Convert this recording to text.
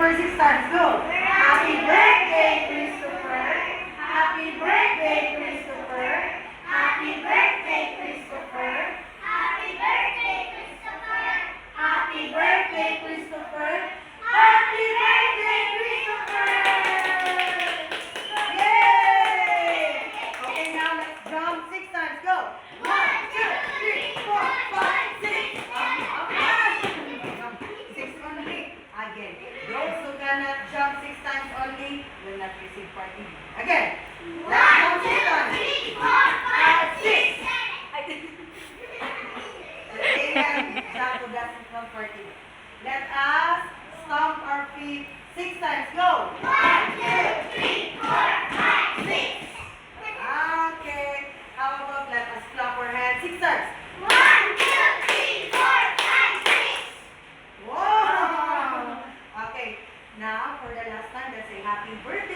Christopher 6 times. Go. Happy birthday, Christopher. Happy birthday, Christopher. Happy birthday, Christopher. Happy birthday, Christopher! Happy birthday, Christopher. Happy birthday, Christopher. Yay! Okay, now let's jump 6 times. Go. 1, 2, 3, 4, 5, 6. Up, jump 6 only. Again. Those who cannot jump 6 times only will not receive party. Again. Let's jump 6 times. 3, 4, 5, 6. Amen. Jaco doesn't come party. Let us stomp our feet 6 times. Go. 1, 2, 3, 4, 5, 6. Okay. How about let us clap our hands 6 times. 1, 2, 3, 4, 5, 6. Wow. Okay. Now, for the last time, let's say happy birthday.